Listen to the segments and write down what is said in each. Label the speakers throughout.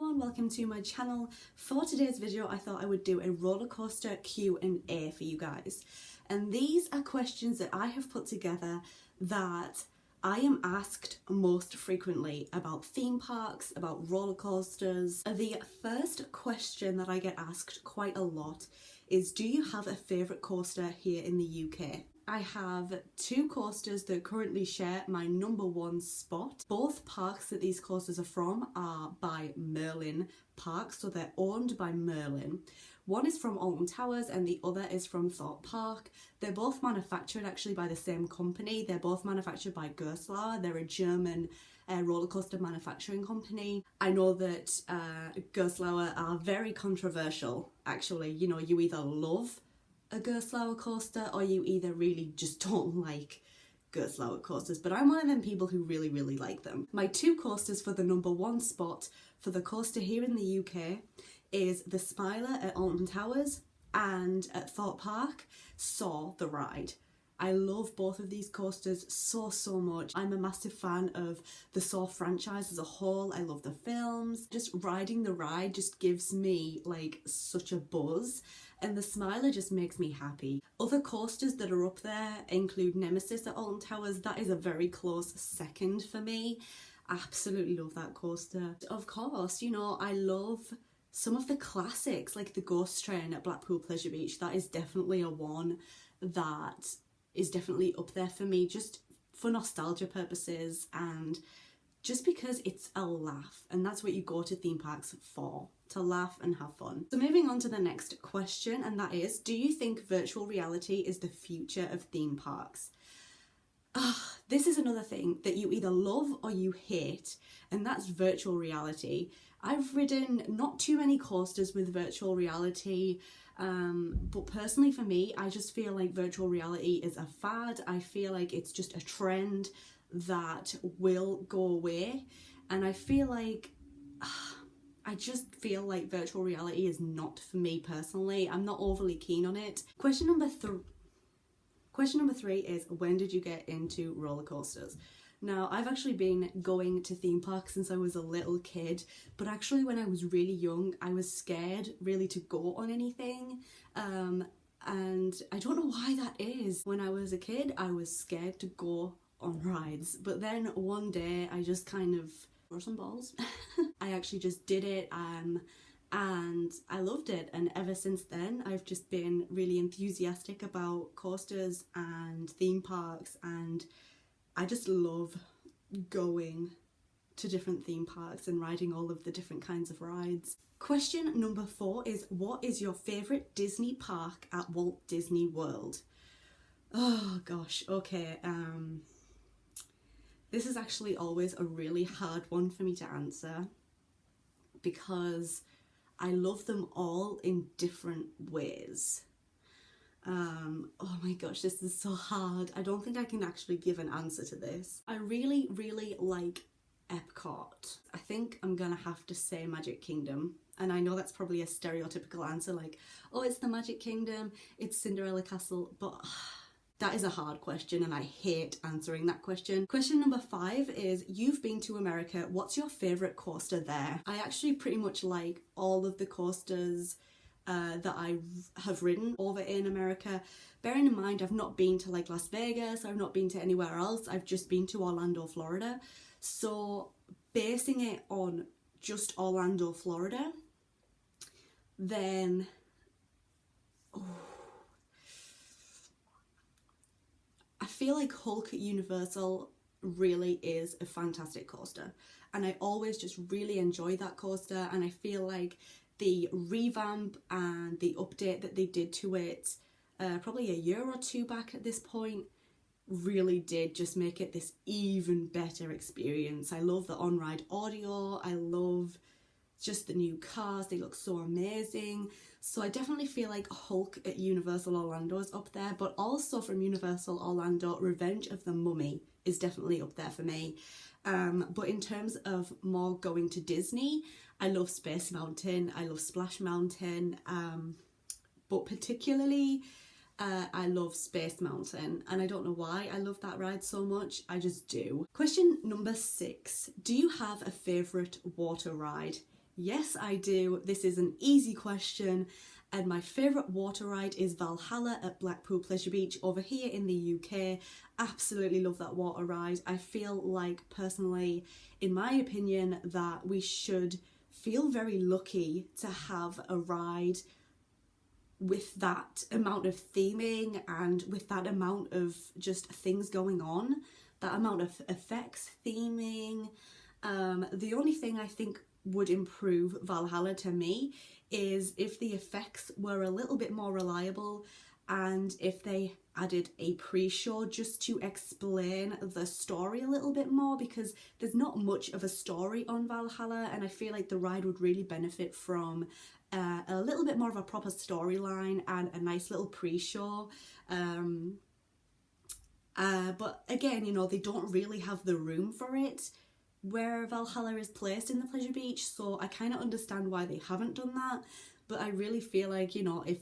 Speaker 1: everyone, welcome to my channel. For today's video I thought I would do a roller coaster Q&A for you guys, and these are questions that I have put together that I am asked most frequently about theme parks, about roller coasters. The first question that I get asked quite a lot is, do you have a favourite coaster here in the UK? I have two coasters that currently share my #1 spot. Both parks that these coasters are from are by Merlin Parks, so they're owned by Merlin. One is from Alton Towers and the other is from Thorpe Park. They're both manufactured actually by the same company. They're both manufactured by Gerstlauer. They're a German roller coaster manufacturing company. I know that Gerstlauer are very controversial actually. You know, you either love a Gerstlauer coaster or you either really just don't like Gerstlauer coasters, but I'm one of them people who really like them. My two coasters for the #1 spot for the coaster here in the UK is the Smiler at Alton Towers and at Thorpe Park, Saw the ride. I love both of these coasters so much. I'm a massive fan of the Saw franchise as a whole. I love the films. Just riding the ride just gives me like such a buzz, and the Smiler just makes me happy. Other coasters that are up there include Nemesis at Alton Towers. That is a very close second for me. I absolutely love that coaster. Of course, you know, I love some of the classics like the Ghost Train at Blackpool Pleasure Beach. That is definitely a one that is definitely up there for me, just for nostalgia purposes and just because it's a laugh, and that's what you go to theme parks for, to laugh and have fun. So moving on to the next question, and that is, do you think virtual reality is the future of theme parks? This is another thing that you either love or you hate, and that's virtual reality. I've ridden not too many coasters with virtual reality, but personally for me, I just feel like virtual reality is a fad. I feel like it's just a trend that will go away, and I feel like I just feel like virtual reality is not for me personally. I'm not overly keen on it. Question number three is, when did you get into roller coasters? Now, I've actually been going to theme parks since I was a little kid, but actually when I was really young, I was scared really to go on anything. And I don't know why that is. When I was a kid, I was scared to go on rides, but then one day I just kind of threw some balls. I actually just did it, and I loved it, and ever since then I've just been really enthusiastic about coasters and theme parks, and I just love going to different theme parks and riding all of the different kinds of rides. Question number 4 is, what is your favourite Disney park at Walt Disney World? Oh gosh, okay, this is actually always a really hard one for me to answer because I love them all in different ways. Oh my gosh, this is so hard. I don't think I can actually give an answer to this. I really like Epcot. I think I'm gonna have to say Magic Kingdom. And I know that's probably a stereotypical answer, like, oh, it's the Magic Kingdom, it's Cinderella Castle, but that is a hard question and I hate answering that question. Question number 5 is, you've been to America, what's your favourite coaster there? I actually pretty much like all of the coasters that I have ridden over in America. Bearing in mind, I've not been to like Las Vegas, I've not been to anywhere else, I've just been to Orlando, Florida. So basing it on just Orlando, Florida, then I feel like Hulk at Universal really is a fantastic coaster, and I always just really enjoy that coaster, and I feel like the revamp and the update that they did to it probably a year or two back at this point really did just make it this even better experience. I love the on-ride audio, I love just the new cars, they look so amazing. So I definitely feel like Hulk at Universal Orlando is up there, but also from Universal Orlando, Revenge of the Mummy is definitely up there for me. But in terms of more going to Disney, I love Space Mountain, I love Splash Mountain, but particularly I love Space Mountain, and I don't know why I love that ride so much, I just do. Question number 6, do you have a favourite water ride Yes, I do. This is an easy question. And my favourite water ride is Valhalla at Blackpool Pleasure Beach over here in the UK. Absolutely love that water ride. I feel like, personally, in my opinion, that we should feel very lucky to have a ride with that amount of theming and with that amount of just things going on, that amount of effects, theming. The only thing I think would improve Valhalla to me is if the effects were a little bit more reliable and if they added a pre-show just to explain the story a little bit more, because there's not much of a story on Valhalla and I feel like the ride would really benefit from a little bit more of a proper storyline and a nice little pre-show. But again, you know, they don't really have the room for it where Valhalla is placed in the Pleasure Beach, so I kind of understand why they haven't done that, but I really feel like, you know, if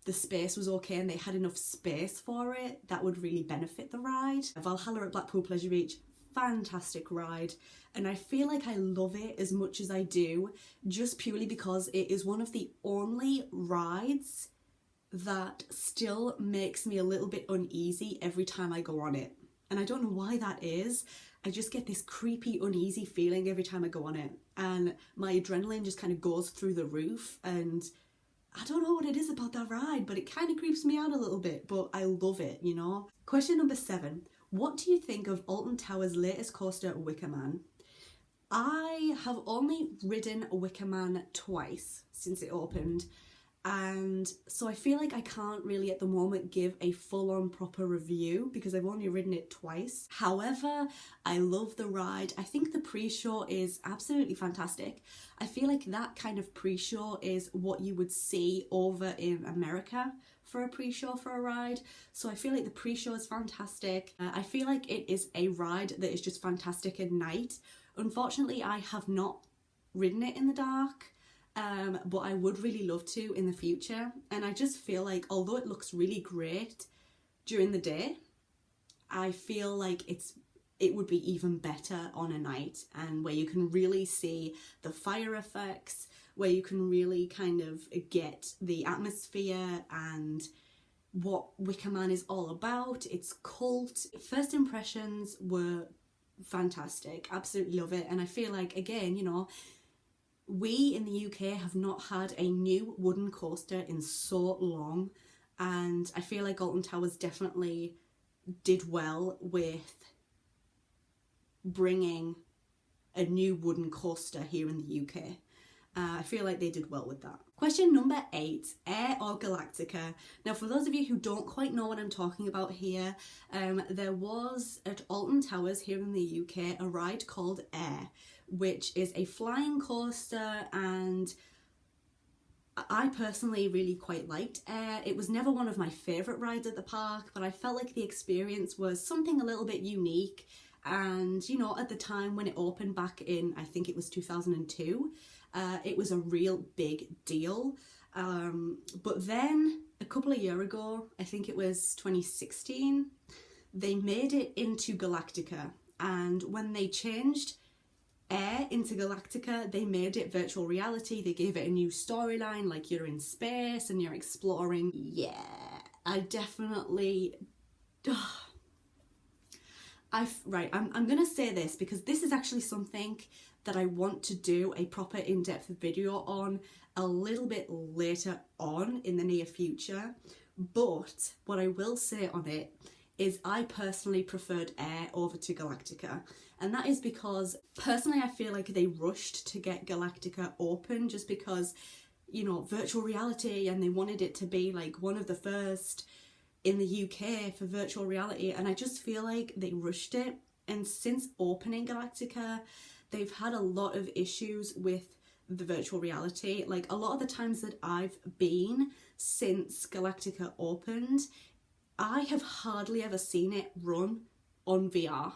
Speaker 1: the space was okay and they had enough space for it, that would really benefit the ride. Valhalla at Blackpool Pleasure Beach, fantastic ride, and I feel like I love it as much as I do just purely because it is one of the only rides that still makes me a little bit uneasy every time I go on it. And I don't know why that is. I just get this creepy, uneasy feeling every time I go on it. And my adrenaline just kind of goes through the roof. And I don't know what it is about that ride, but it kind of creeps me out a little bit. But I love it, you know? Question number 7. What do you think of Alton Towers' latest coaster, Wicker Man? I have only ridden Wicker Man twice since it opened. And so I feel like I can't really at the moment give a full-on proper review because I've only ridden it twice. However, I love the ride. I think the pre-show is absolutely fantastic. I feel like that kind of pre-show is what you would see over in America for a pre-show for a ride. So I feel like the pre-show is fantastic. I feel like it is a ride that is just fantastic at night. Unfortunately, I have not ridden it in the dark. But I would really love to in the future, and I just feel like although it looks really great during the day, I feel like it would be even better on a night, and where you can really see the fire effects, where you can really kind of get the atmosphere and what Wicker Man is all about, its cult. First impressions were fantastic, absolutely love it, and I feel like, again, you know, we in the UK have not had a new wooden coaster in so long, and I feel like Alton Towers definitely did well with bringing a new wooden coaster here in the UK. I feel like they did well with that. Question number 8, Air or Galactica? Now, for those of you who don't quite know what I'm talking about here, there was at Alton Towers here in the UK a ride called Air, which is a flying coaster, and I personally really quite liked Air. It was never one of my favourite rides at the park, but I felt like the experience was something a little bit unique, and you know, at the time when it opened back in, I think it was 2002, it was a real big deal. But then a couple of years ago, I think it was 2016, they made it into Galactica, and when they changed Air into Galactica, they made it virtual reality. They gave it a new storyline, like you're in space and you're exploring. Yeah, I definitely... I'm gonna say this because this is actually something that I want to do a proper in-depth video on a little bit later on in the near future. But what I will say on it is I personally preferred Air over to Galactica. And that is because, personally, I feel like they rushed to get Galactica open just because, you know, virtual reality, and they wanted it to be like one of the first in the UK for virtual reality. And I just feel like they rushed it. And since opening Galactica, they've had a lot of issues with the virtual reality. Like, a lot of the times that I've been since Galactica opened, I have hardly ever seen it run on VR.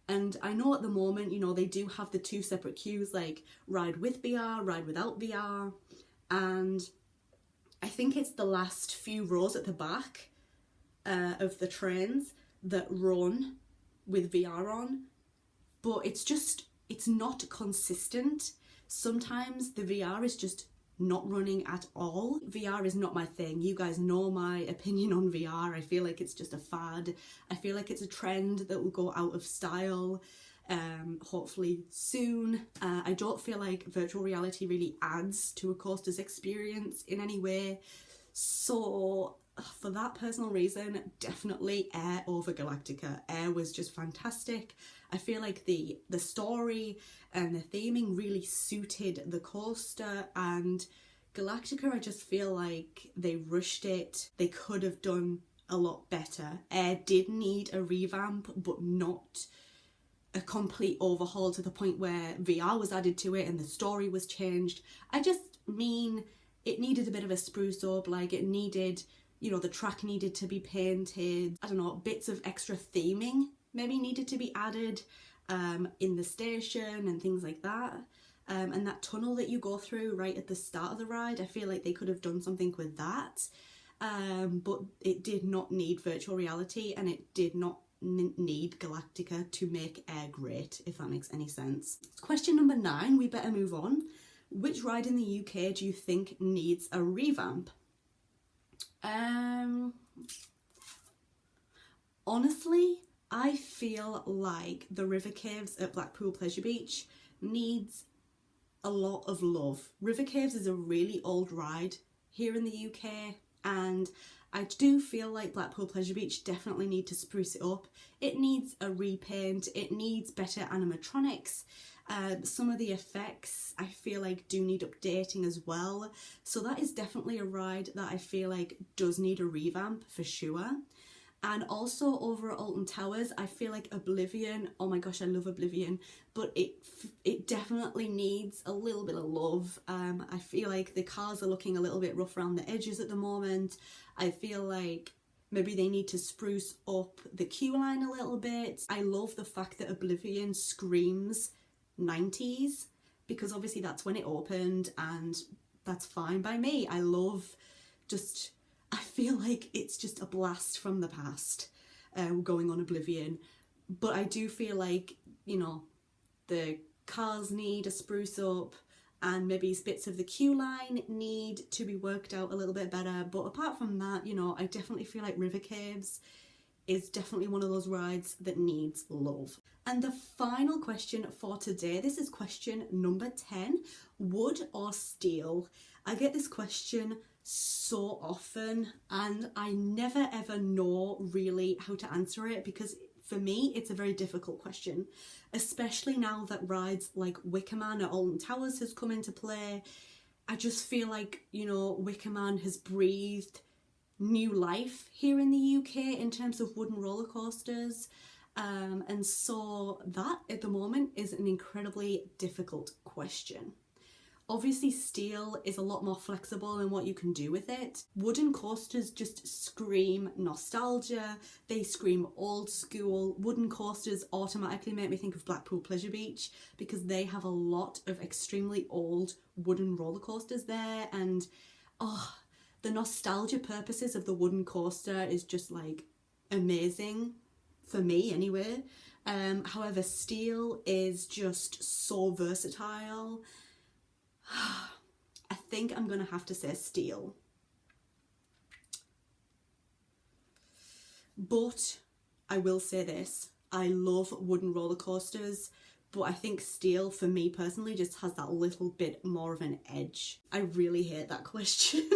Speaker 1: And I know at the moment, you know, they do have the 2 separate queues, like ride with VR, ride without VR. And I think it's the last few rows at the back of the trains that run with VR on. But it's not consistent. Sometimes the VR is just not running at all. VR is not my thing. You guys know my opinion on VR. I feel like it's just a fad. I feel like it's a trend that will go out of style, hopefully soon. I don't feel like virtual reality really adds to a coaster's experience in any way. So for that personal reason, definitely Air over Galactica. Air was just fantastic. I feel like the story and the theming really suited the coaster, and Galactica, I just feel like they rushed it. They could have done a lot better. Air did need a revamp, but not a complete overhaul to the point where VR was added to it and the story was changed. I just mean it needed a bit of a spruce up, like it needed, you know, the track needed to be painted. I don't know, bits of extra theming maybe needed to be added in the station and things like that. And that tunnel that you go through right at the start of the ride, I feel like they could have done something with that. But it did not need virtual reality, and it did not need Galactica to make Air great, if that makes any sense. Question number 9, we better move on. Which ride in the UK do you think needs a revamp? Honestly, I feel like the River Caves at Blackpool Pleasure Beach needs a lot of love. River Caves is a really old ride here in the UK, and I do feel like Blackpool Pleasure Beach definitely need to spruce it up. It needs a repaint, it needs better animatronics. Some of the effects I feel like do need updating as well. So that is definitely a ride that I feel like does need a revamp for sure. And also over at Alton Towers, I feel like Oblivion, oh my gosh, I love Oblivion, but it definitely needs a little bit of love. I feel like the cars are looking a little bit rough around the edges at the moment. I feel like maybe they need to spruce up the queue line a little bit. I love the fact that Oblivion screams 90s, because obviously that's when it opened, and that's fine by me. I feel like it's just a blast from the past going on Oblivion. But I do feel like, you know, the cars need a spruce up, and maybe bits of the queue line need to be worked out a little bit better. But apart from that, you know, I definitely feel like River Caves is definitely one of those rides that needs love. And the final question for today, this is question number 10, wood or steel? I get this question so often and I never ever know really how to answer it, because for me it's a very difficult question, especially now that rides like Wicker Man at Alton Towers has come into play. I just feel like, you know, Wicker Man has breathed new life here in the UK in terms of wooden roller coasters, and so that at the moment is an incredibly difficult question. Obviously steel is a lot more flexible in what you can do with it. Wooden coasters just scream nostalgia, they scream old school. Wooden coasters automatically make me think of Blackpool Pleasure Beach because they have a lot of extremely old wooden roller coasters there, and the nostalgia purposes of the wooden coaster is just like amazing for me anyway. However, steel is just so versatile. I think I'm gonna have to say steel. But I will say this, I love wooden roller coasters, but I think steel for me personally just has that little bit more of an edge. I really hate that question.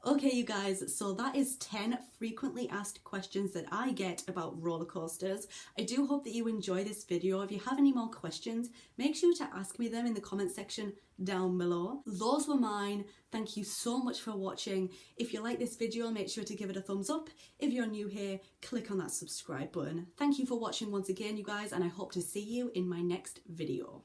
Speaker 1: Okay, you guys, so that is 10 frequently asked questions that I get about roller coasters. I do hope that you enjoy this video. If you have any more questions, make sure to ask me them in the comment section down below. Those were mine. Thank you so much for watching. If you like this video, make sure to give it a thumbs up. If you're new here, click on that subscribe button. Thank you for watching once again, you guys, and I hope to see you in my next video.